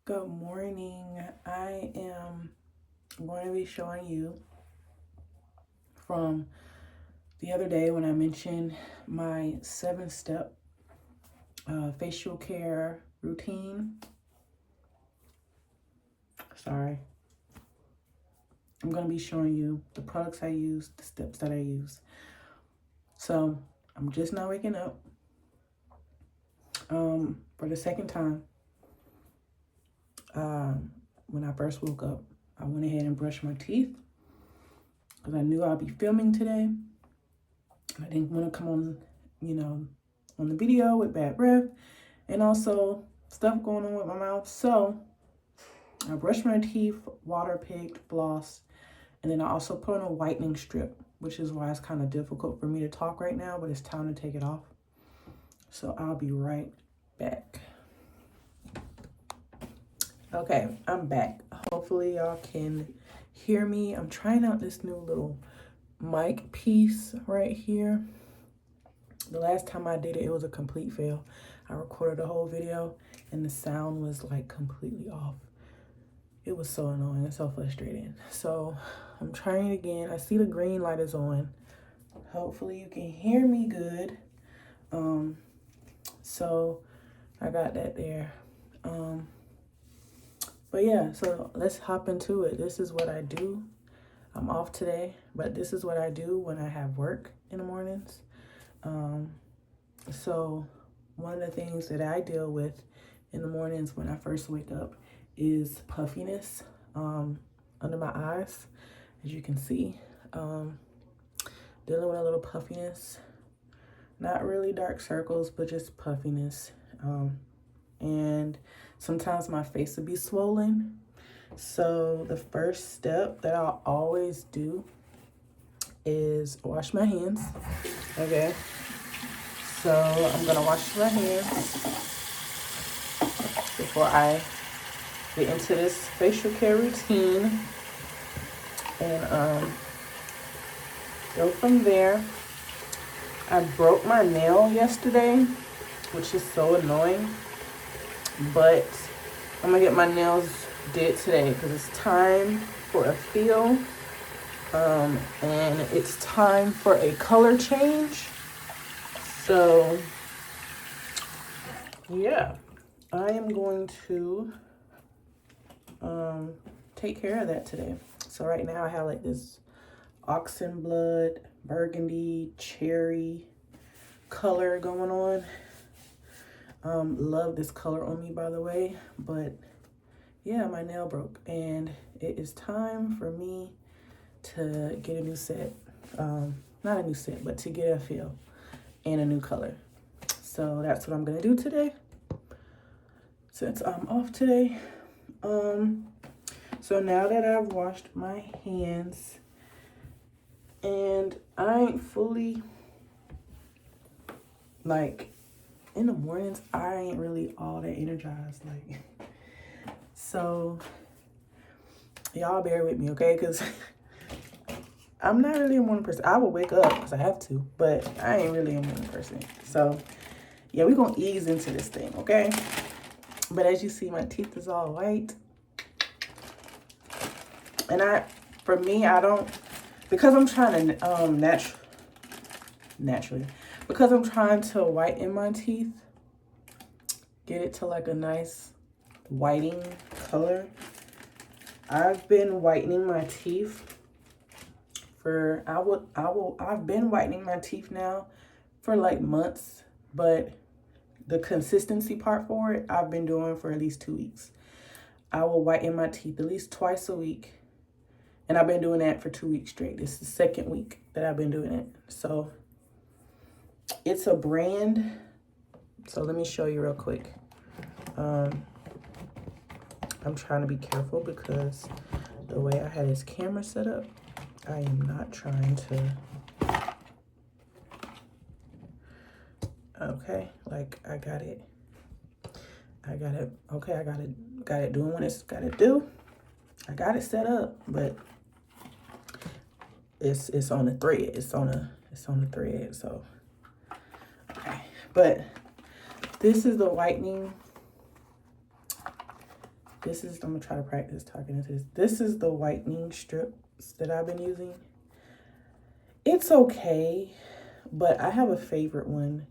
Good morning. I am going to be showing you from the other day when I mentioned my 7-step facial care routine. Sorry. I'm going to be showing you the products I use, the steps that I use. So I'm just now waking up for the second time. When I first woke up, I went ahead and brushed my teeth because I knew I'd be filming today. I didn't want to come on, on the video with bad breath and also stuff going on with my mouth. So I brushed my teeth, water picked, floss, and then I also put on a whitening strip, which is why it's kind of difficult for me to talk right now, but it's time to take it off. So I'll be right back. Okay, I'm back. Hopefully y'all can hear me. I'm trying out this new little mic piece right here. The last time I did it, it was a complete fail. I recorded the whole video and the sound was like completely off. It was so annoying and so frustrating. So I'm trying it again. I see the green light is on. Hopefully you can hear me good. So I got that there. But yeah, so let's hop into it. This is what I do. I'm off today, but this is what I do when I have work in the mornings. So one of the things that I deal with in the mornings when I first wake up is puffiness under my eyes, as you can see. Dealing with a little puffiness, not really dark circles, but just puffiness. And sometimes my face will be swollen. So the first step that I'll always do is wash my hands. Okay. So I'm gonna wash my hands before I get into this facial care routine and go from there. I broke my nail yesterday, which is so annoying, but I'm gonna get my nails did today because it's time for a feel and it's time for a color change. So yeah, I am going to take care of that today. So right now I have like this oxen blood, burgundy, cherry color going on. Love this color on me, by the way, but yeah, my nail broke and it is time for me to get a new set. Not a new set, but to get a feel and a new color. So that's what I'm gonna do today since I'm off today. So now that I've washed my hands and I ain't fully, like, in the mornings, I ain't really all that energized, like, so y'all bear with me, okay? Because I'm not really a morning person. I will wake up because I have to, but I ain't really a morning person. So yeah, we're gonna ease into this thing, okay? But as you see, my teeth is all white. And for me, I don't, because I'm trying to naturally, because I'm trying to whiten my teeth, get it to like a nice whiting color. I've been whitening my teeth for, I've been whitening my teeth now for like months, but the consistency part for it, I've been doing for at least 2 weeks. I will whiten my teeth at least twice a week. And I've been doing that for 2 weeks straight. This is the second week that I've been doing it. So it's a brand. So let me show you real quick. I'm trying to be careful because the way I had this camera set up, I am not trying to. Okay, like I got it. Okay, I got it doing what it's got to do. I got it set up, but it's on the thread. It's on the thread. So okay, but this is the whitening This is, I'm gonna try to practice talking into this. This is the whitening strips that I've been using. It's okay, but I have a favorite one.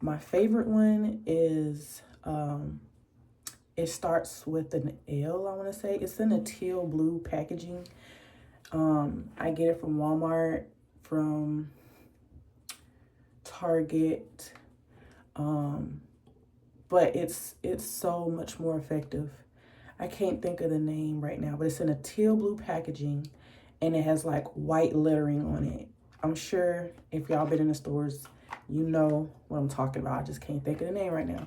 My favorite one is, it starts with an L, I want to say. It's in a teal blue packaging. I get it from Walmart, from Target, but it's so much more effective. I can't think of the name right now, but it's in a teal blue packaging, and it has like white lettering on it. I'm sure if y'all been in the stores, you know what I'm talking about. I just can't think of the name right now.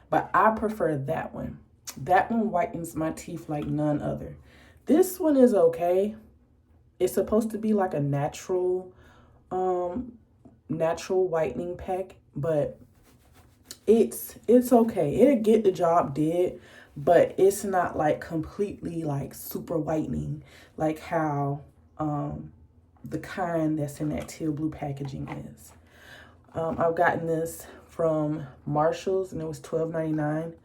But I prefer that one. That one whitens my teeth like none other. This one is okay. It's supposed to be like a natural whitening pack, but it's okay. It'll get the job did, but it's not like completely like super whitening like how the kind that's in that teal blue packaging is. I've gotten this from Marshall's and it was $12.99.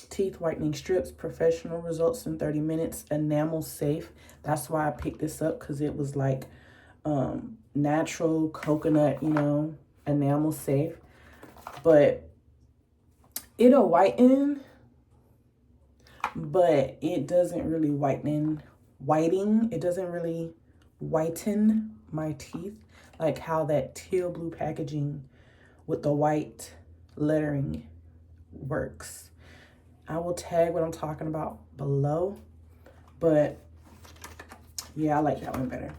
Teeth whitening strips, professional results in 30 minutes, enamel safe. That's why I picked this up, because it was like natural coconut, you know, enamel safe. But it'll whiten, but it doesn't really it doesn't really whiten my teeth like how that teal blue packaging with the white lettering works. I will tag what I'm talking about below, but yeah, I like that one better.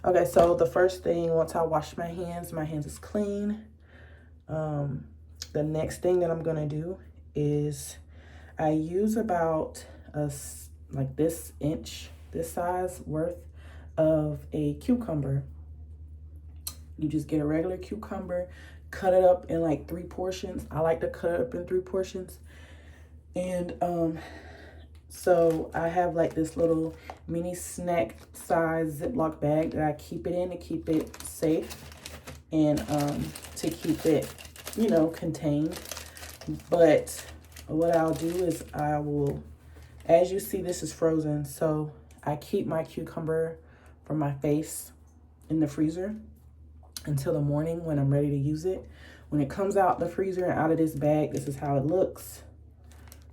Okay, so the first thing, once I wash my hands is clean. The next thing that I'm gonna do is I use about like this size worth of a cucumber. You just get a regular cucumber, cut it up in like 3 portions. I like to cut it up in 3 portions. And so I have like this little mini snack size Ziploc bag that I keep it in to keep it safe and to keep it, you know, contained. But what I'll do is I will, as you see, this is frozen, so I keep my cucumber from my face in the freezer until the morning when I'm ready to use it. When it comes out the freezer and out of this bag, this is how it looks.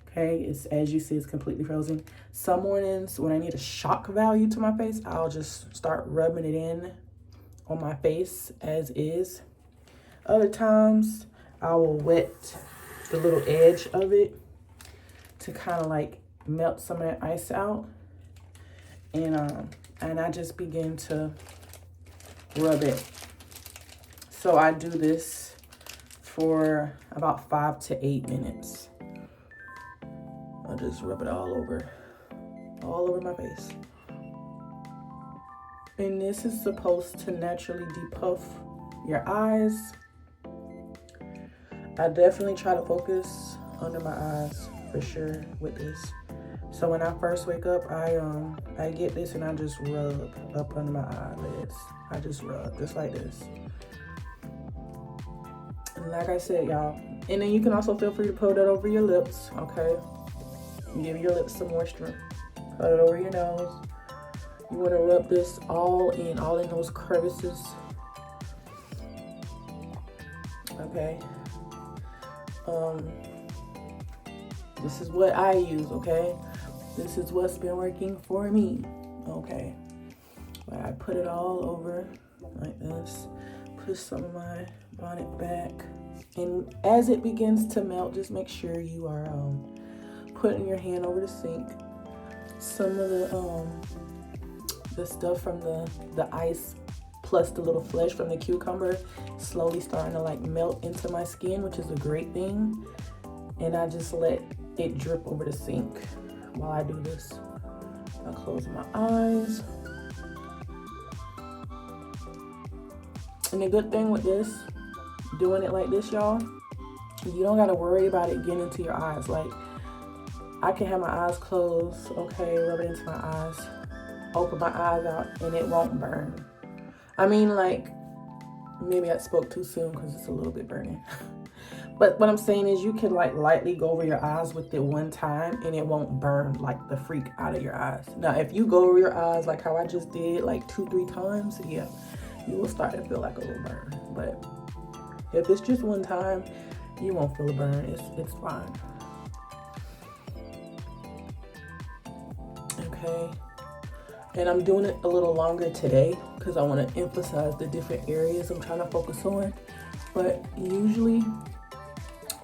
Okay, it's, as you see, it's completely frozen. Some mornings when I need a shock value to my face, I'll just start rubbing it in on my face as is. Other times I will wet the little edge of it to kind of like melt some of that ice out, and I just begin to rub it. So I do this for about 5 to 8 minutes. I'll just rub it all over my face. And this is supposed to naturally depuff your eyes. I definitely try to focus under my eyes for sure with this. So when I first wake up, I get this and I just rub up under my eyelids. I just rub just like this. And like I said, y'all, and then you can also feel free to put that over your lips, okay? Give your lips some moisture. Put it over your nose. You want to rub this all in those crevices. Okay. This is what I use, okay? This is what's been working for me, okay? But I put it all over like this. Push some of my bonnet back. And as it begins to melt, just make sure you are putting your hand over the sink. Some of the stuff from the ice plus the little flesh from the cucumber slowly starting to like melt into my skin, which is a great thing. And I just let it drip over the sink while I do this. I close my eyes. And the good thing with this, doing it like this, y'all, you don't gotta worry about it getting into your eyes. Like, I can have my eyes closed, okay, rub it into my eyes, open my eyes out, and it won't burn. I mean, like, maybe I spoke too soon because it's a little bit burning. But what I'm saying is you can like lightly go over your eyes with it one time and it won't burn like the freak out of your eyes. Now, if you go over your eyes like how I just did like 2-3 times, yeah, you will start to feel like a little burn. But if it's just one time, you won't feel a burn. It's fine. Okay. And I'm doing it a little longer today because I want to emphasize the different areas I'm trying to focus on. But usually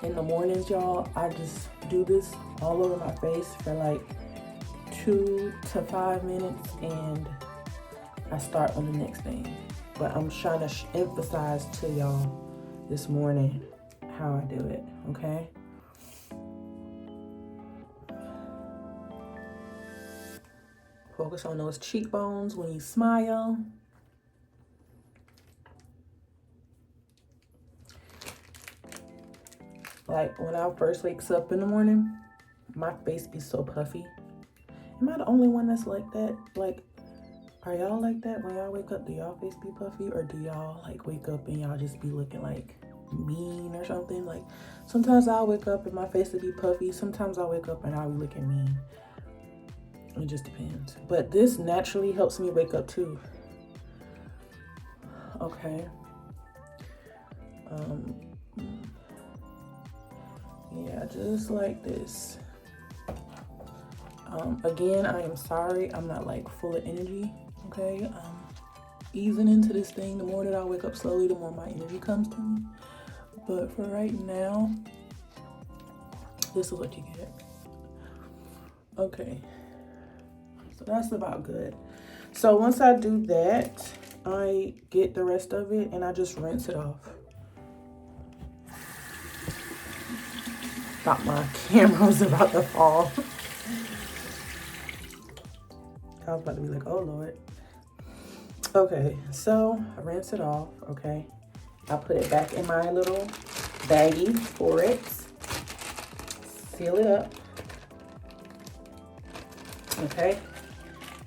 in the mornings, y'all, I just do this all over my face for like 2 to 5 minutes and I start on the next thing. But I'm trying to emphasize to y'all this morning how I do it, okay? Focus on those cheekbones when you smile. Like when I first wakes up in the morning, my face be so puffy. Am I the only one that's like that? Like, are y'all like that when y'all wake up? Do y'all face be puffy, or do y'all like wake up and y'all just be looking like mean or something? Like sometimes I'll wake up and my face will be puffy. Sometimes I'll wake up and I'll be looking mean. It just depends. But this naturally helps me wake up too. Okay. Yeah, just like this. Again, I am sorry. I'm not like full of energy. Okay. Easing into this thing. The more that I wake up slowly, the more my energy comes to me. But for right now, this is what you get. Okay. So that's about good. So once I do that, I get the rest of it and I just rinse it off. Thought my camera was about to fall. I was about to be like, oh Lord. Okay, so I rinse it off, okay? I put it back in my little baggie for it. Seal it up. Okay?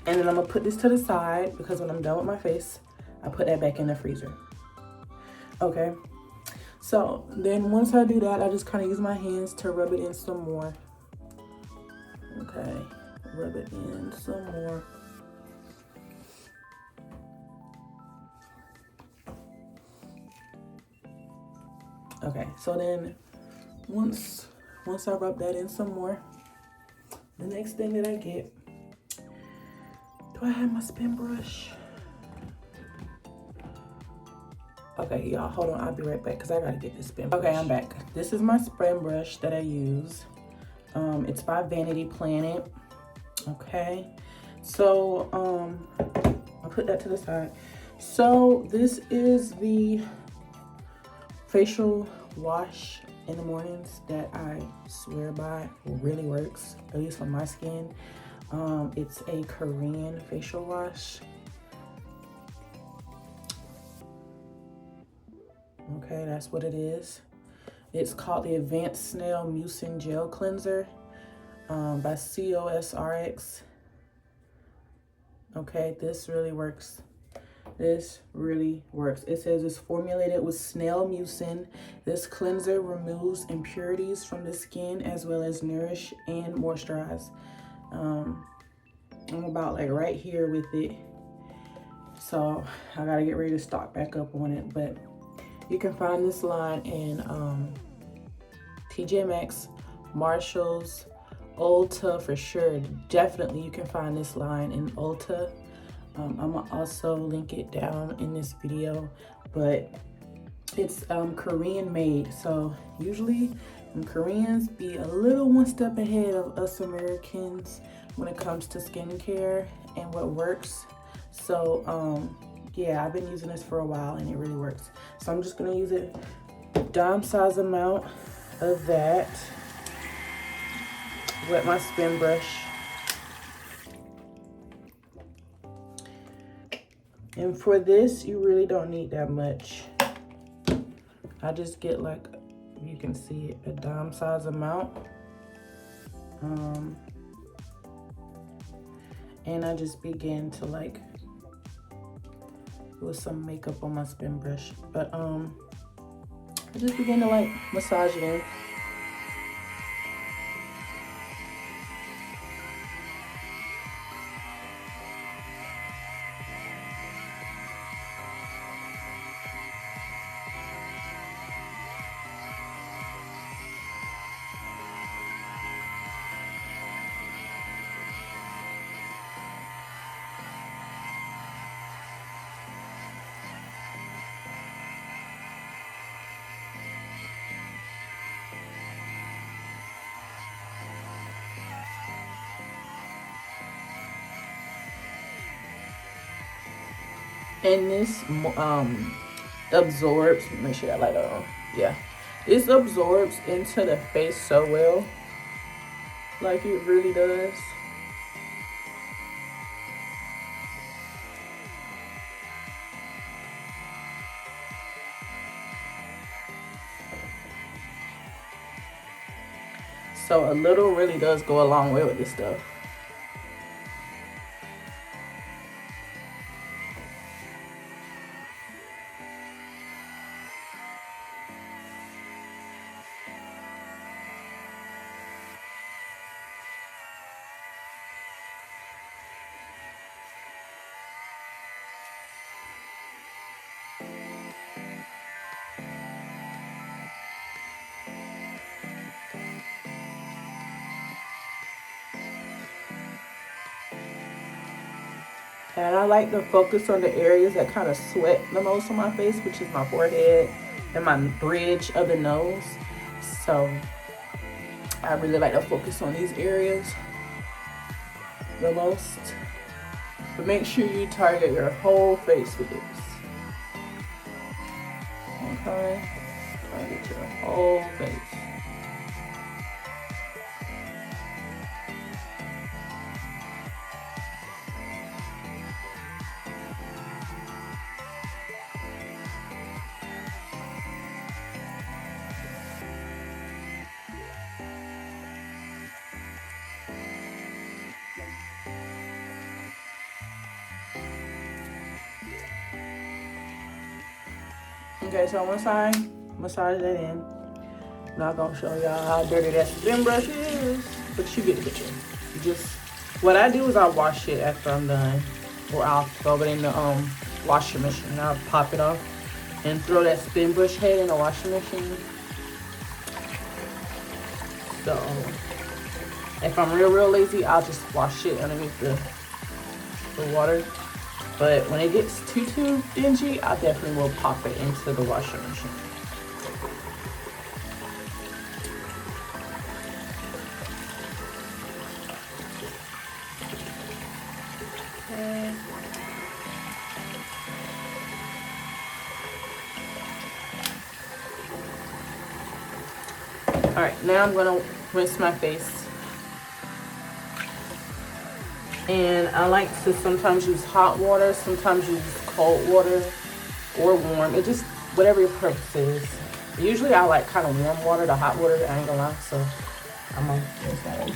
And then I'm gonna put this to the side because when I'm done with my face, I put that back in the freezer. Okay? So then once I do that, I just kind of use my hands to rub it in some more. Okay, rub it in some more. Okay, so then once I rub that in some more, the next thing that I get, do I have my spin brush? Okay, y'all, hold on. I'll be right back because I gotta get this spin brush. Okay, I'm back. This is my spin brush that I use. It's by Vanity Planet. Okay, so I'll put that to the side. So this is the facial wash in the mornings that I swear by. It really works, at least for my skin. It's a Korean facial wash. Okay, that's what it is. It's called the Advanced Snail Mucin Gel Cleanser by COSRX. Okay, this really works. This really works. It says it's formulated with snail mucin. This cleanser removes impurities from the skin as well as nourish and moisturize. I'm about like right here with it. So I gotta get ready to stock back up on it, but you can find this line in TJ Maxx, Marshalls, Ulta for sure. Definitely you can find this line in Ulta. I'm gonna also link it down in this video, but it's Korean made. So usually Koreans be a little one step ahead of us Americans when it comes to skincare and what works. So yeah, I've been using this for a while and it really works. So I'm just gonna use it dime size amount of that. Wet my spin brush. And for this, you really don't need that much. I just get like, you can see a dime size amount. And I just begin to like with some makeup on my spin brush. But I just begin to like massage it in. And this absorbs, make sure that light on. Yeah. This absorbs into the face so well. Like it really does. So a little really does go a long way with this stuff. And I like to focus on the areas that kind of sweat the most on my face, which is my forehead and my bridge of the nose. So I really like to focus on these areas the most. But make sure you target your whole face with this. Okay? Target your whole face. Okay, so once I massage that in, I'm not gonna show y'all how dirty that spin brush is, but you get the picture. You just, what I do is I wash it after I'm done, or I'll throw it in the washing machine. I'll pop it off and throw that spin brush head in the washing machine. So if I'm real lazy, I'll just wash it underneath the water. But when it gets too dingy, I definitely will pop it into the washing machine. Okay. All right, now I'm gonna rinse my face. And I like to sometimes use hot water, sometimes use cold water or warm. It just, whatever your purpose is. Usually I like kind of warm water. The hot water, I ain't gonna lie, so I'm gonna rinse that out.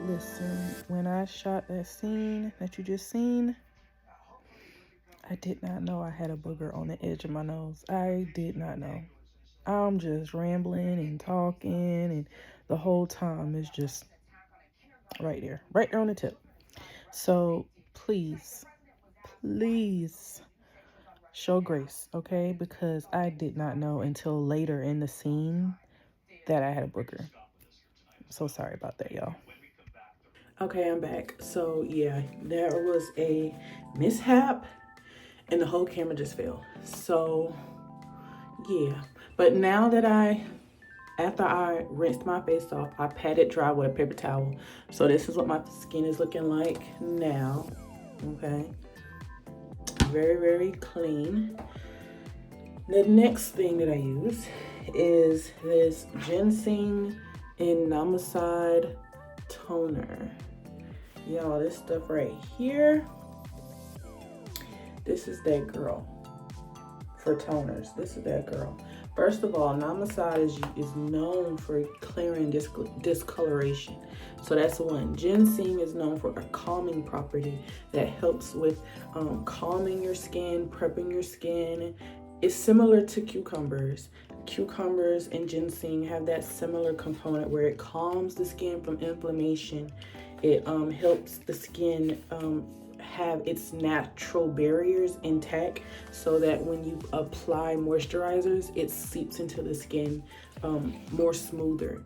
Listen, when I shot that scene that you just seen, I did not know I had a booger on the edge of my nose. I did not know. I'm just rambling and talking, and the whole time is just right there on the tip. So please show grace, okay? Because I did not know until later in the scene that I had a booger. I'm so sorry about that, y'all. Okay, I'm back. So yeah, there was a mishap and the whole camera just fell. So yeah, but now that after I rinsed my face off, I patted dry with a paper towel. So this is what my skin is looking like now, okay? Very clean. The next thing that I use is this ginseng in Namacide Toner. Y'all, this stuff right here, this is that girl for toners. This is that girl. First of all, Namacide is known for clearing discoloration. So that's one. Ginseng is known for a calming property that helps with calming your skin, prepping your skin. It's similar to cucumbers. Cucumbers and ginseng have that similar component where it calms the skin from inflammation. It helps the skin have its natural barriers intact so that when you apply moisturizers, it seeps into the skin more smoother.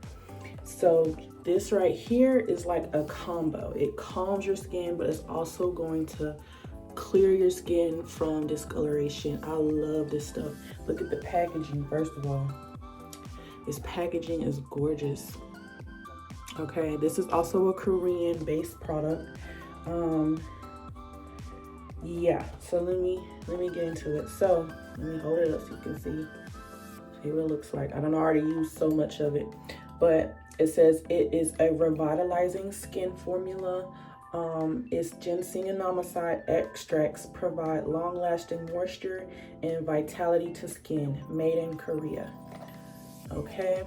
So this right here is like a combo. It calms your skin, but it's also going to clear your skin from discoloration. I love this stuff. Look at the packaging. First of all, this packaging is gorgeous. Okay, this is also a Korean based product. Yeah, so let me get into it. So let me hold it up so you can see what it looks like. I don't already use so much of it, but it says it is a revitalizing skin formula. Its ginseng and Namacide extracts provide long-lasting moisture and vitality to skin, made in Korea. Okay,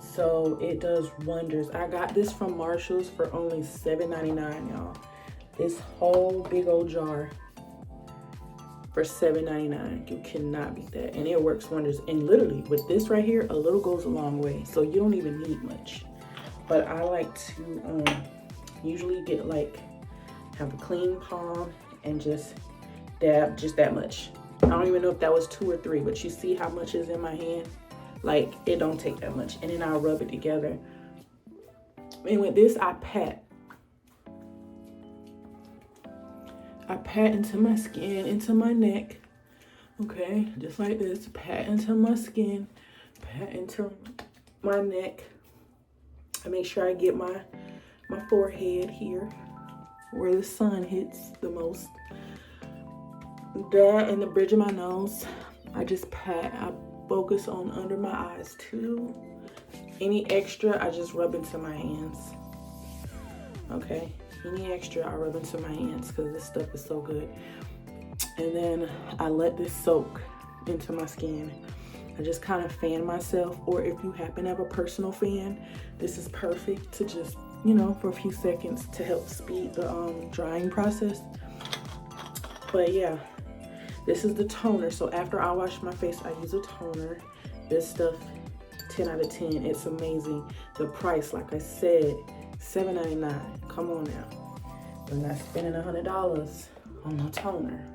so it does wonders. I got this from Marshall's for only $7.99, y'all. This whole big old jar for $7.99. You cannot beat that. And it works wonders. And literally with this right here, a little goes a long way. So you don't even need much. But I like to usually get have a clean palm and just dab just that much. I don't even know if that was 2 or 3, but you see how much is in my hand? Like, it don't take that much. And then I'll rub it together. And with this, I pat into my skin, into my neck. Okay, just like this. Pat into my skin, pat into my neck. I make sure I get my forehead here where the sun hits the most. That and the bridge of my nose. I just pat. I focus on under my eyes too. Any extra, I just rub into my hands. Okay. Any extra, I rub into my hands because this stuff is so good. And then I let this soak into my skin. I just kind of fan myself, or if you happen to have a personal fan, this is perfect to just, for a few seconds to help speed the drying process. But yeah, this is the toner. So after I wash my face, I use a toner. This stuff, 10 out of 10. It's amazing. The price, like I said, $7.99. Come on now. We're not spending $100 on a toner.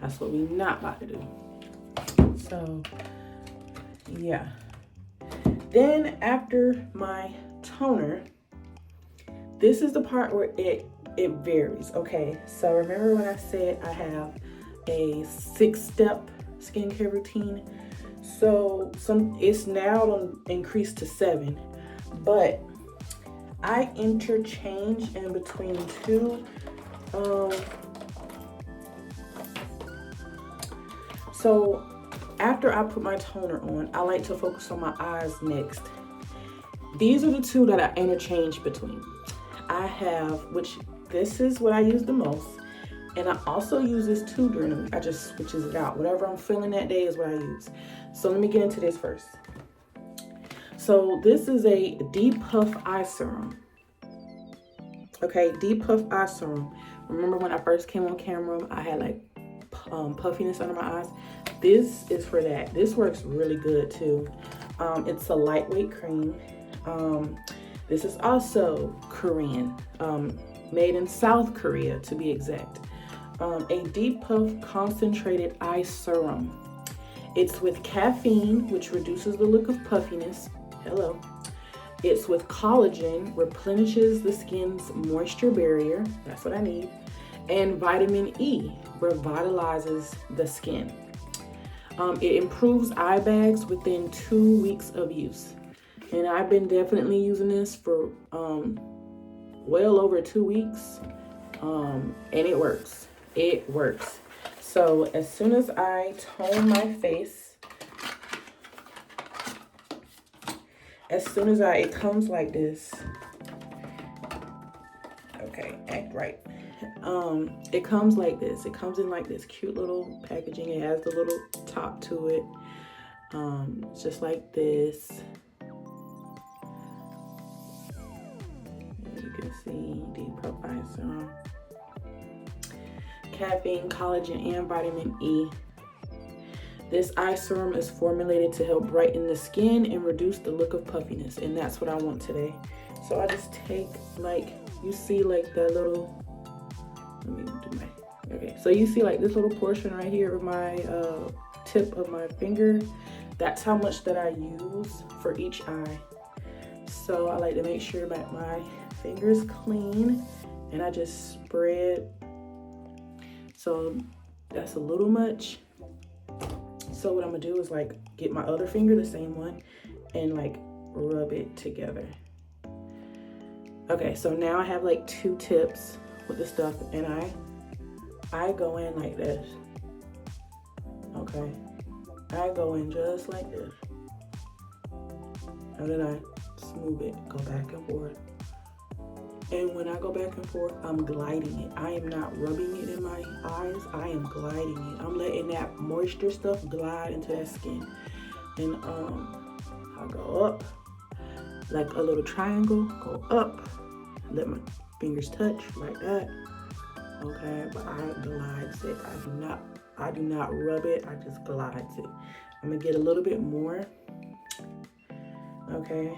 That's what we're not about to do. So, yeah. Then after my toner, this is the part where it varies. Okay, so remember when I said I have a 6-step skincare routine? So it's now increased to 7, but I interchange in between 2. So after I put my toner on, I like to focus on my eyes next. These are the 2 that I interchange between. I have, this is what I use the most. And I also use this too during the week. I just switches it out. Whatever I'm feeling that day is what I use. So let me get into this first. So this is a Deep Puff Eye Serum. Okay, Deep Puff Eye Serum. Remember when I first came on camera, I had puffiness under my eyes. This is for that. This works really good too. It's a lightweight cream. This is also Korean, made in South Korea to be exact. A Deep Puff Concentrated Eye Serum. It's with caffeine, which reduces the look of puffiness. Hello. It's with collagen, replenishes the skin's moisture barrier. That's what I need. And vitamin E, revitalizes the skin. It improves eye bags within 2 weeks of use. And I've been definitely using this for well over 2 weeks. And it works. It works. So as soon as I tone my face, as soon as it comes like this. Okay, act right. It comes like this. It comes in like this cute little packaging. It has the little top to it. Just like this. You can see Deep Profile Serum. Caffeine, collagen, and vitamin E. This eye serum is formulated to help brighten the skin and reduce the look of puffiness, and that's what I want today. So I just take, like, you see like that little, let me do my, okay. So you see like this little portion right here of my tip of my finger. That's how much that I use for each eye. So I like to make sure that my finger's clean, and I just spread. So that's a little much. So what I'm gonna do is like get my other finger, the same one, and like rub it together. Okay, so now I have like 2 tips with the stuff, and I go in like this. Okay, I go in just like this, and then I smooth it, go back and forth. And when I go back and forth, I'm gliding it. I am not rubbing it in my eyes. I am gliding it. I'm letting that moisture stuff glide into that skin. And I go up like a little triangle, go up, let my fingers touch like that. Okay, but I glides it. I do not rub it. I just glides it. I'm gonna get a little bit more. Okay.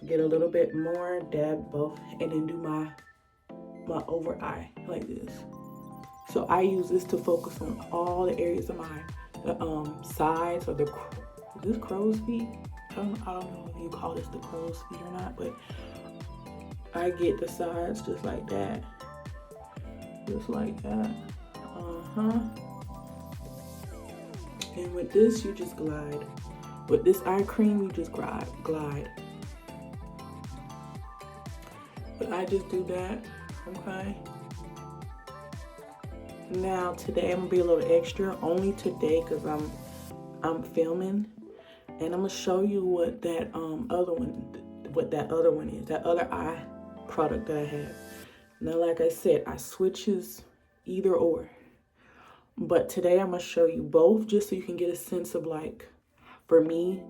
Get a little bit more, dab both, and then do my over eye like this. So I use this to focus on all the areas of my sides, or is this crow's feet? I don't know if you call this the crow's feet or not, but I get the sides just like that. Just like that. And with this, you just glide. With this eye cream, you just glide. But I just do that, okay? Now today I'm gonna be a little extra, only today, because I'm filming, and I'm gonna show you what that other one is, that other eye product that I have. Now, like I said, I switches either or, but today I'm gonna show you both, just so you can get a sense of, like, for me,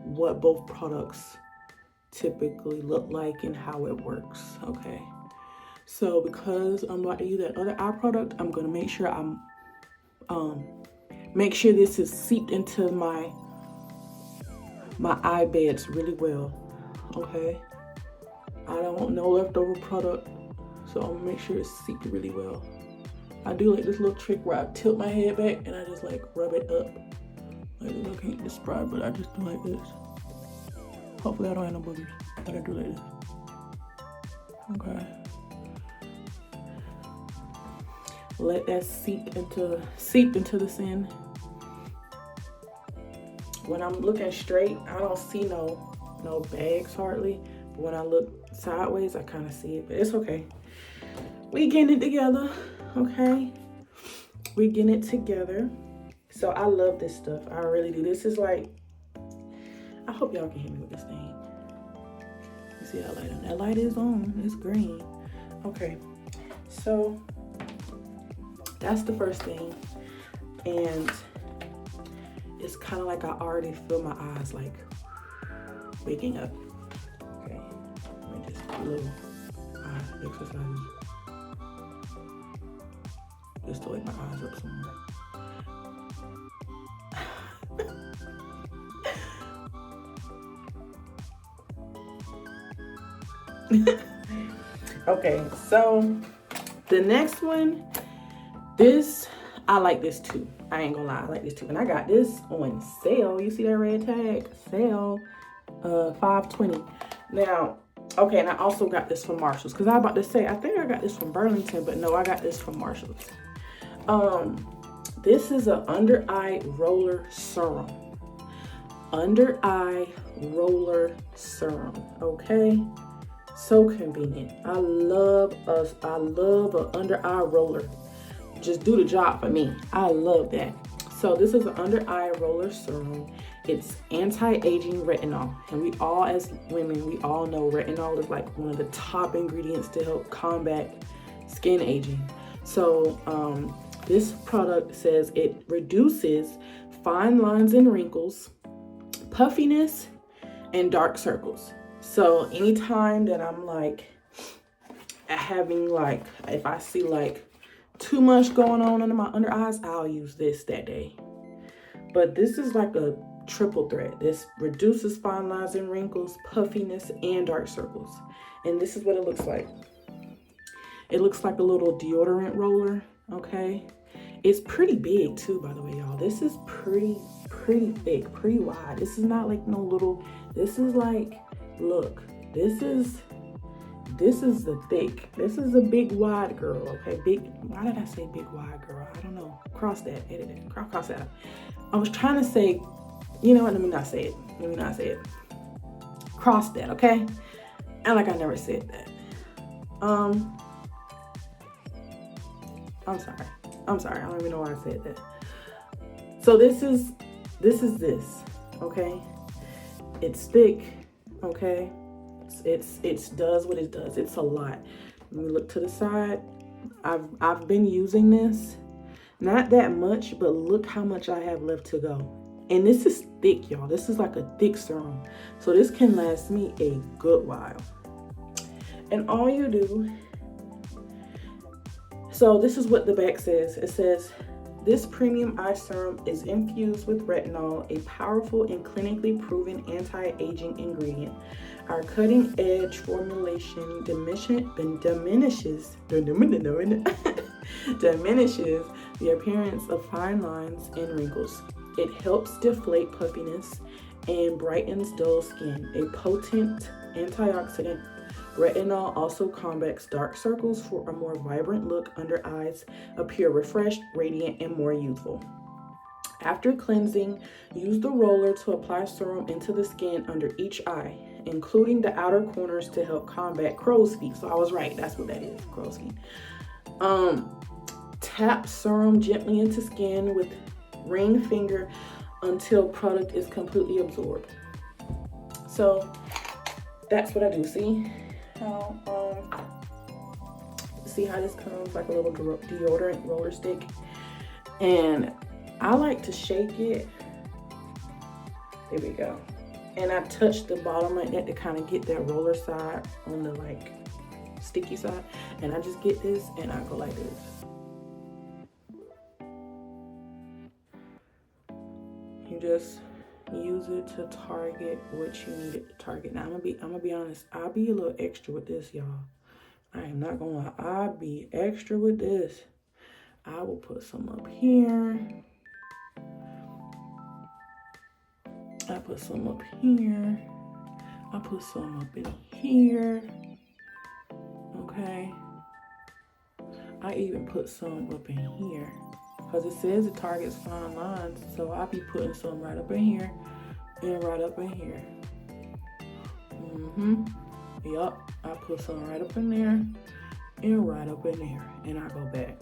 what both products typically look like and how it works. Okay, so because I'm about to use that other eye product, I'm gonna make sure make sure this is seeped into my eye beds really well. Okay, I don't want no leftover product, so I'm gonna make sure it's seeped really well. I do like this little trick where I tilt my head back and I just like rub it up. Like, I can't describe, but I just do like this. Hopefully I don't have no boogers, but I do like this. Okay. Let that seep into the skin. When I'm looking straight, I don't see no bags hardly. But when I look sideways, I kind of see it, but it's okay. We getting it together, okay? We getting it together. So I love this stuff. I really do. This is like, I hope y'all can hear me with this thing. You see that light on? That light is on. It's green. Okay. So that's the first thing. And it's kind of like I already feel my eyes like waking up. Okay. Let me just do a little eye exercise. Just to wake my eyes up some more. Okay, so the next one, I like this too. I ain't gonna lie, I like this too. And I got this on sale. You see that red tag? Sale, $5.20. Now, okay, and I also got this from Marshalls, because I was about to say, I think I got this from Burlington, but no, I got this from Marshalls. This is an under eye roller serum. Under eye roller serum, okay? So convenient. I love an under eye roller. Just do the job for me. I love that. So this is an under eye roller serum. it's anti-aging retinol. And we all, as women, we all know retinol is like one of the top ingredients to help combat skin aging. So this product says it reduces fine lines and wrinkles, puffiness, and dark circles. So anytime that I'm like having like, if I see like too much going on under my under eyes, I'll use this that day. But this is like a triple threat. This reduces fine lines and wrinkles, puffiness, and dark circles. And this is what it looks like. It looks like a little deodorant roller, okay? It's pretty big too, by the way, y'all. This is pretty thick, pretty wide. This is not like no little, this is like, look, this is the thick. This is a big wide girl, okay? Big, why did I say big wide girl? I don't know. Cross that, edit it, cross that. I was trying to say, you know what, let me not say it. Cross that, okay? And like I never said that. I'm sorry. I don't even know why I said that. So this is this, okay? It's thick, okay? It's does what it does. It's a lot. Let me look to the side. I've been using this, not that much, but look how much I have left to go. And this is thick, y'all. This is like a thick serum. So this can last me a good while. And all you do, so this is what the back says. It says, this premium eye serum is infused with retinol, a powerful and clinically proven anti-aging ingredient. Our cutting-edge formulation diminishes the appearance of fine lines and wrinkles. It helps deflate puffiness and brightens dull skin. A potent antioxidant, retinol also combats dark circles for a more vibrant look. Under eyes appear refreshed, radiant, and more youthful. After cleansing, use the roller to apply serum into the skin under each eye, including the outer corners, to help combat crow's feet. So I was right, that's what that is, crow's feet. Tap serum gently into skin with ring finger until product is completely absorbed. So that's what I do. See how this comes like a little deodorant roller stick, and I like to shake it. There we go. And I touch the bottom like that to kind of get that roller side on the like sticky side, and I just get this and I go like this. You just use it to target what you need it to target. Now I'm gonna be honest, I'll be a little extra with this, y'all. I am not gonna lie, I'll be extra with this. I will put some up here. I put some up here. I put some up in here. Okay. I even put some up in here, because it says it targets fine lines, so I'll be putting some right up in here and right up in here. Yup, I put some right up in there and right up in there, and I go back.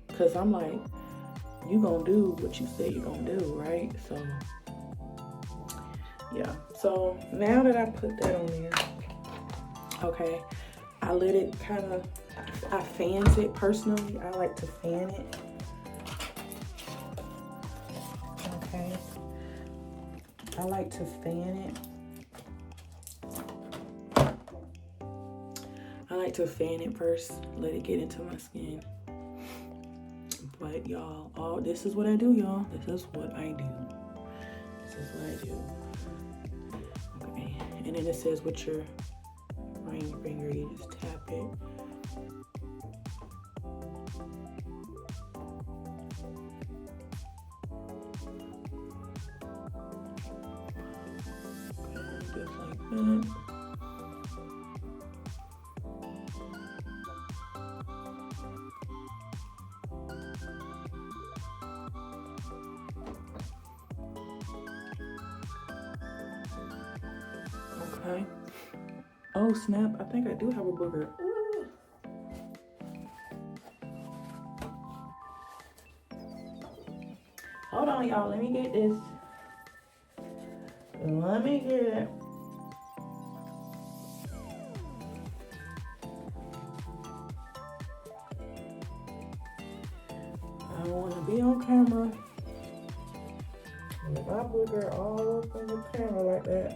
Because I'm like, you gonna do what you say you're gonna do, right? So, yeah. So now that I put that on there, okay, I let it I fans it personally. I like to fan it. Okay. I like to fan it. I like to fan it first, let it get into my skin. But y'all, this is what I do, y'all. This is what I do. Okay. And then it says with your ring finger, you just tap it. Just like that. Okay. Oh snap, I think I do have a booger. Ooh. Hold on, y'all, let me get this. Let me get it. I don't want to be on camera with my booger all up in the camera like that.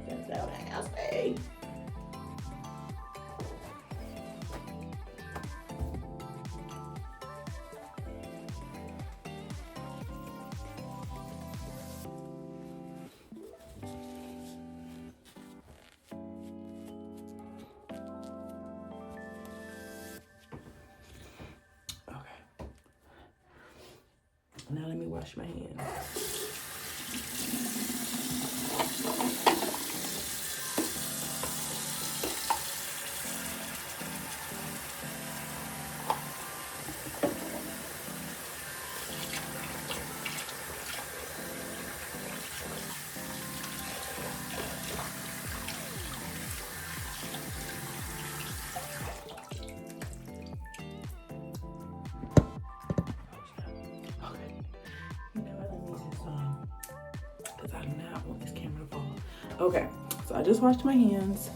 That's so nasty. Now let me wash my hands. Okay, so I just washed my hands.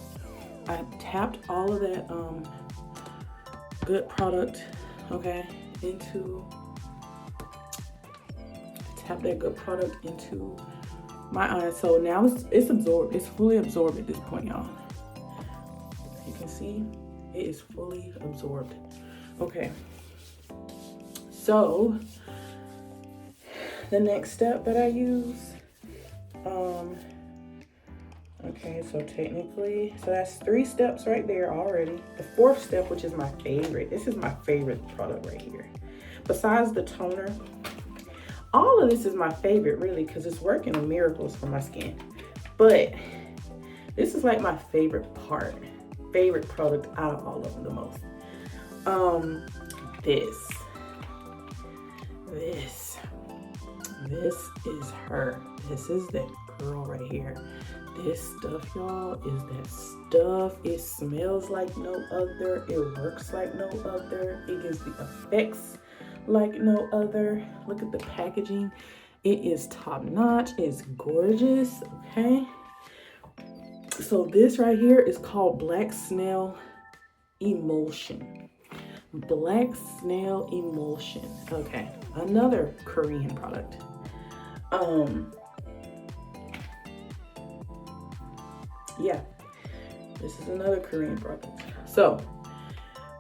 I tapped all of that good product, okay, tap that good product into my eye. So now it's absorbed. It's fully absorbed at this point, y'all. You can see it is fully absorbed. Okay, so the next step that I use, okay, so technically, so that's 3 steps right there already. The 4th step, which is my favorite. This is my favorite product right here. Besides the toner, all of this is my favorite really because it's working miracles for my skin. But this is like my favorite product out of all of them the most. This is her. This is that girl right here. This stuff, y'all, is that stuff. It smells like no other. It works like no other. It gives the effects like no other. Look at the packaging. It is top notch. It's gorgeous, okay? So this right here is called Black Snail Emulsion. Black Snail Emulsion. Okay, another Korean product. Yeah, this is another Korean product. So,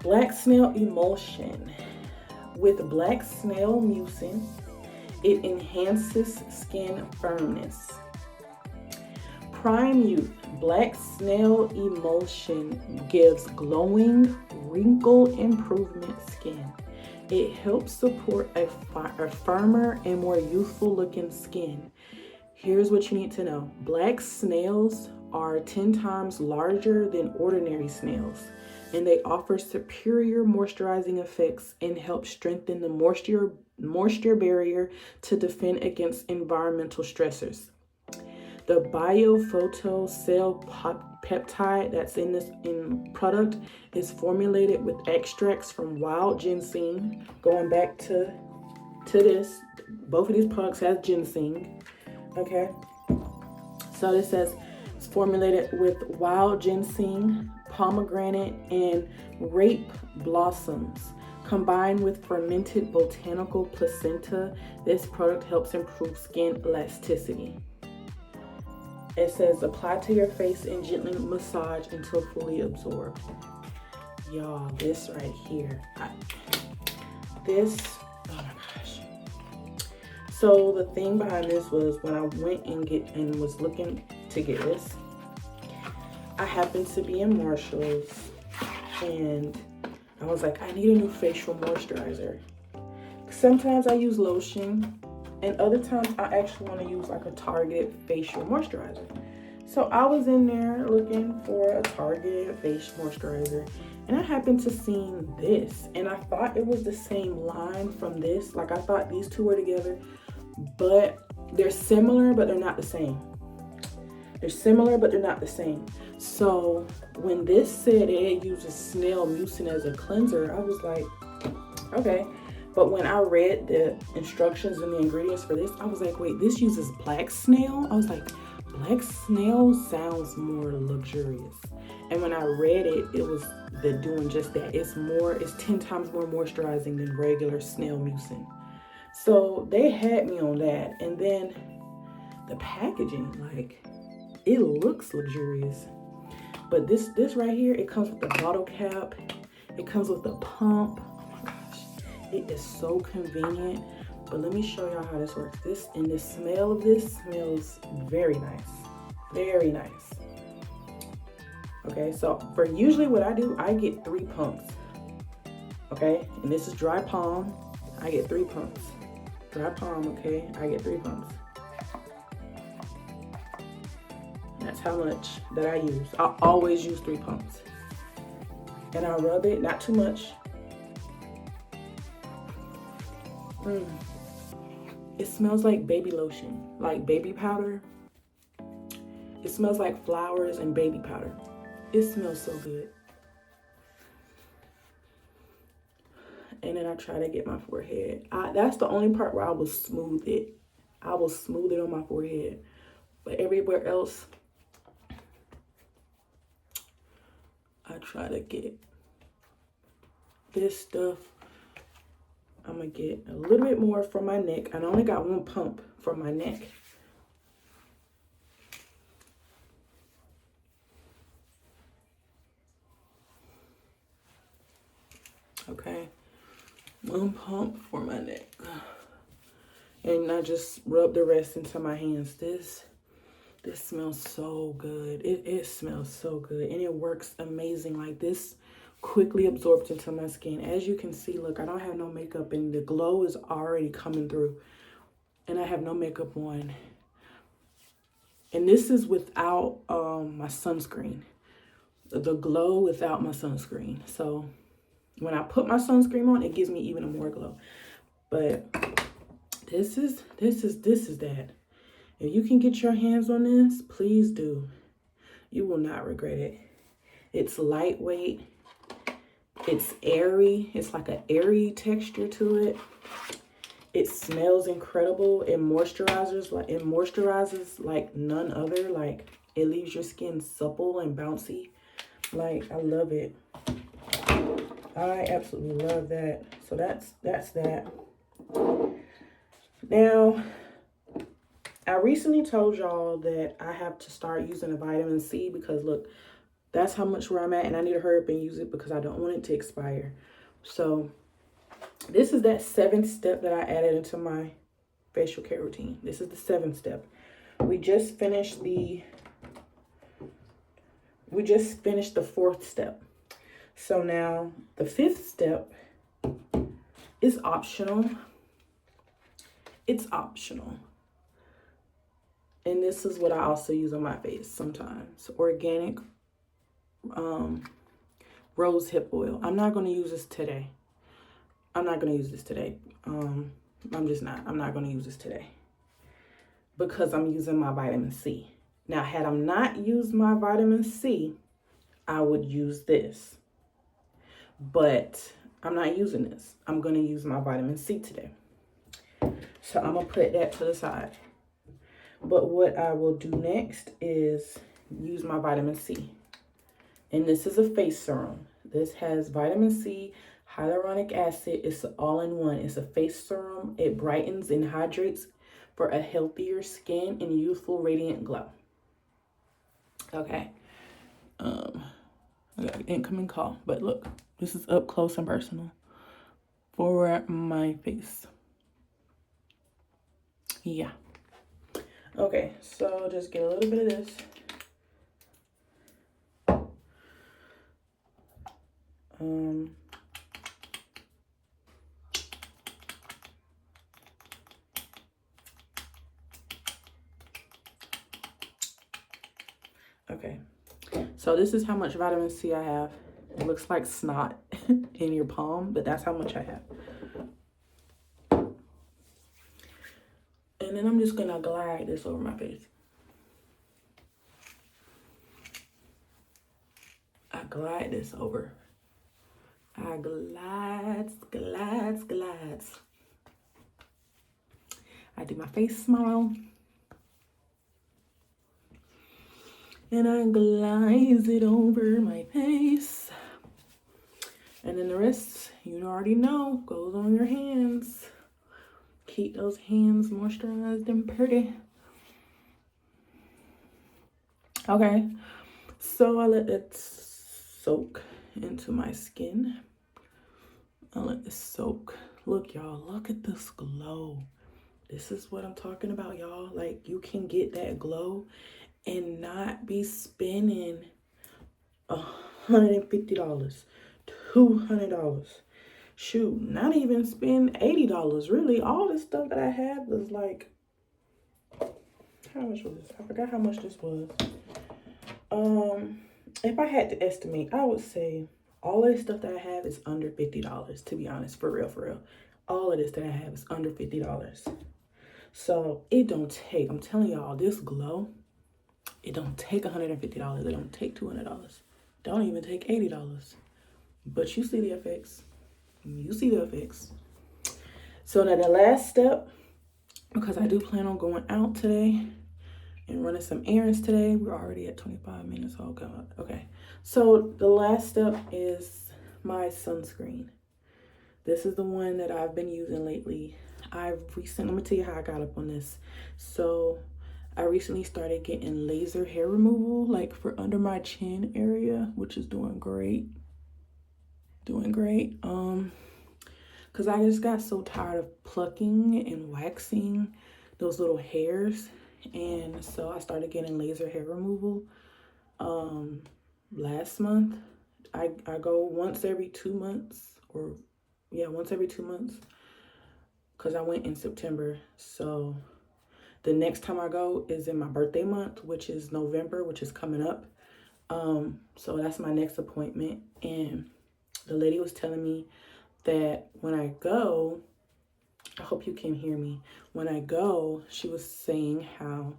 Black Snail Emulsion. With Black Snail Mucin, it enhances skin firmness. Prime Youth. Black Snail Emulsion gives glowing, wrinkle improvement skin. It helps support a firmer and more youthful looking skin. Here's what you need to know. Black snails are 10 times larger than ordinary snails, and they offer superior moisturizing effects and help strengthen the moisture barrier to defend against environmental stressors. The biophoto cell peptide that's in this product is formulated with extracts from wild ginseng. Going back to this, both of these products have ginseng. Okay, so this says it's formulated with wild ginseng, pomegranate, and rape blossoms. Combined with fermented botanical placenta, this product helps improve skin elasticity. It says apply to your face and gently massage until fully absorbed. Y'all, this right here, oh my gosh. So the thing behind this was when I went and was looking to get this, I happened to be in Marshall's and I was like, I need a new facial moisturizer. Sometimes I use lotion and other times I actually want to use like a targeted facial moisturizer. So I was in there looking for a targeted facial moisturizer and I happened to see this and I thought it was the same line from this. Like I thought these two were together, but they're similar, but they're not the same. They're similar, but they're not the same. So when this said it uses snail mucin as a cleanser, I was like, Okay. But when I read the instructions and the ingredients for this, I was like, wait, this uses black snail? I was like, black snail sounds more luxurious. And when I read it, it was the doing just that. It's 10 times more moisturizing than regular snail mucin. So they had me on that. And then the packaging, like, it looks luxurious. But this right here, it comes with the bottle cap. It comes with the pump. Oh my gosh. It is so convenient. But let me show y'all how this works. The smell of this smells very nice. Very nice. Okay, so for usually what I do, I get 3 pumps. Okay, and this is dry palm. I get 3 pumps. Dry palm, okay, I get 3 pumps. That's how much that I use. I always use 3 pumps. And I rub it, not too much. It smells like baby lotion, like baby powder. It smells like flowers and baby powder. It smells so good. And then I try to get my forehead. That's the only part where I will smooth it. I will smooth it on my forehead. But everywhere else, I try to get this stuff. I'm gonna get a little bit more from my neck. I only got 1 pump from my neck. Okay, 1 pump for my neck. And I just rub the rest into my hands. This smells so good. It smells so good, and it works amazing. Like, this quickly absorbs into my skin. As you can see, look, I don't have no makeup and the glow is already coming through, and I have no makeup on. And this is without my sunscreen. The glow without my sunscreen. So when I put my sunscreen on, it gives me even more glow. But this is that. If you can get your hands on this, please do. You will not regret it. It's lightweight. It's airy. It's like an airy texture to it. It smells incredible. It moisturizes like none other. Like, it leaves your skin supple and bouncy. Like, I love it. I absolutely love that. So that's that. Now, I recently told y'all that I have to start using a vitamin C because, look, that's how much where I'm at, and I need to hurry up and use it because I don't want it to expire. So this is that 7th step that I added into my facial care routine. This is the 7th step. We just finished the 4th step. So now the 5th step is optional. It's optional. And this is what I also use on my face sometimes. Organic rose hip oil. I'm not going to use this today. I'm not going to use this today. I'm not going to use this today. Because I'm using my vitamin C. Now, had I not used my vitamin C, I would use this. But I'm not using this. I'm going to use my vitamin C today. So I'm going to put that to the side. But what I will do next is use my vitamin C. And this is a face serum. This has vitamin C, hyaluronic acid. It's all-in-one. It's a face serum. It brightens and hydrates for a healthier skin and youthful, radiant glow. Okay. I got an incoming call. But look, this is up close and personal for my face. Yeah. Okay, so just get a little bit of this. Okay, so this is how much vitamin C I have. It looks like snot in your palm, but that's how much I have. And then I'm just gonna glide this over my face. I glide this over. I glides. I do my face smile. And I glides it over my face. And then the rest, you already know, goes on your hands. Keep those hands moisturized and pretty. Okay, so I let it soak into my skin. I let it soak. Look, y'all, look at this glow. This is what I'm talking about, y'all. Like, you can get that glow and not be spending $150, $200. Shoot, not even spend $80. Really, all this stuff that I had was like, how much was this? I forgot how much this was. If I had to estimate, I would say all of this stuff that I have is under $50, to be honest, for real. All of this that I have is under $50. So it don't take, I'm telling y'all, this glow, it don't take $150. It don't take $200. Don't even take $80. But you see the effects. You see the effects. So now the last step, because I do plan on going out today and running some errands today. We're already at 25 minutes. Oh God. Okay. So the last step is my sunscreen. This is the one that I've been using lately. Let me tell you how I got up on this. So I recently started getting laser hair removal, like for under my chin area, which is doing great. Because I just got so tired of plucking and waxing those little hairs. And so I started getting laser hair removal last month. I go once every 2 months, once every 2 months, because I went in September. So the next time I go is in my birthday month, which is November, which is coming up. So that's my next appointment. And the lady was telling me that when I go, I hope you can hear me. When I go, she was saying how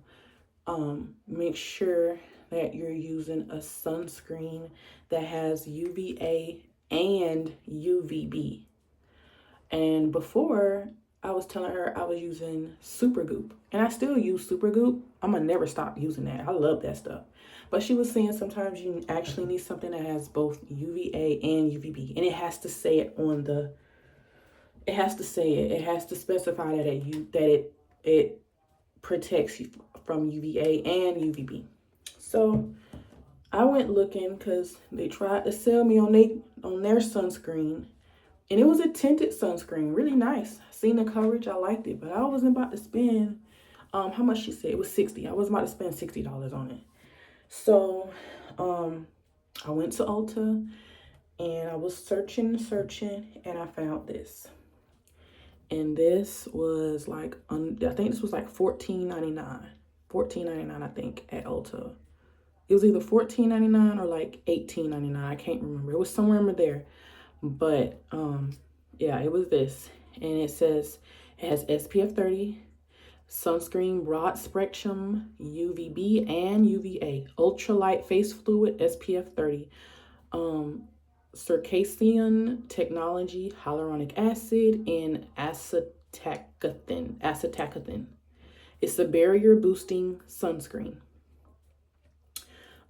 make sure that you're using a sunscreen that has UVA and UVB. And before, I was telling her I was using Supergoop. And I still use Supergoop. I'm going to never stop using that. I love that stuff. But she was saying sometimes you actually need something that has both UVA and UVB. And it has to say it on the... It has to say it. It has to specify that it protects you from UVA and UVB. So I went looking because they tried to sell me on their sunscreen, and it was a tinted sunscreen, really nice. Seen the coverage, I liked it, but I wasn't about to spend how much she said. It was $60. I was about to spend $60 on it. So I went to Ulta and I was searching, and I found this. And this was like, I think this was like $14.99. $14.99, I think, at Ulta. It was either $14.99 or like $18.99. I can't remember. It was somewhere in there. But yeah, it was this. And it says it has SPF 30, sunscreen, broad spectrum, UVB and UVA, ultralight face fluid, SPF 30, circassian technology, hyaluronic acid, and acetacanthin. It's a barrier boosting sunscreen.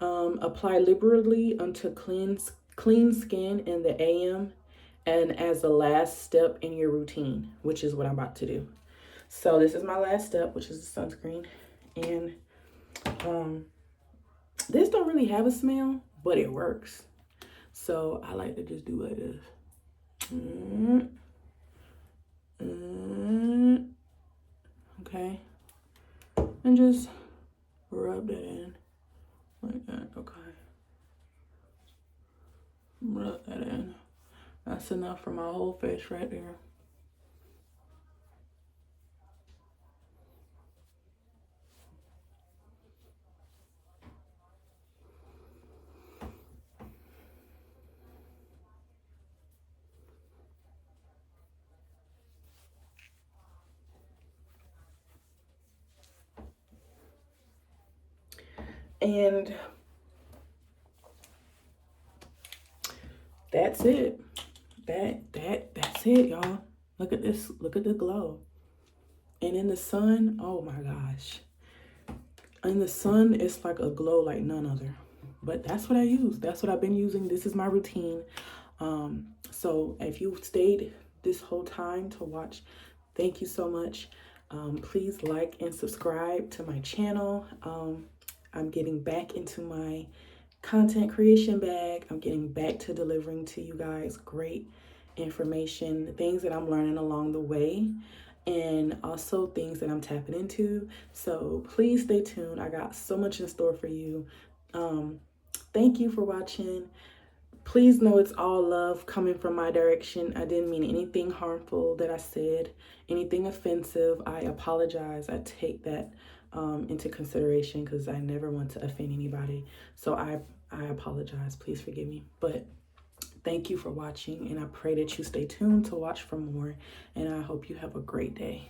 Apply liberally unto clean skin in the AM and as the last step in your routine, which is what I'm about to do. So this is my last step, which is the sunscreen. And this don't really have a smell, but it works. So I like to just do like this. Okay. And just rub that in like that. Okay. Rub that in. That's enough for my whole face right there. And that's it. that's it, y'all. Look at this. Look at the glow. And in the sun, oh my gosh. In the sun, it's like a glow like none other. But that's what I use. That's what I've been using. This is my routine. So if you stayed this whole time to watch, thank you so much. Please like and subscribe to my channel. I'm getting back into my content creation bag. I'm getting back to delivering to you guys great information, things that I'm learning along the way, and also things that I'm tapping into. So please stay tuned. I got so much in store for you. Thank you for watching. Please know it's all love coming from my direction. I didn't mean anything harmful that I said, anything offensive. I apologize. I take that into consideration because I never want to offend anybody. So I apologize. Please forgive me. But thank you for watching, and I pray that you stay tuned to watch for more, and I hope you have a great day.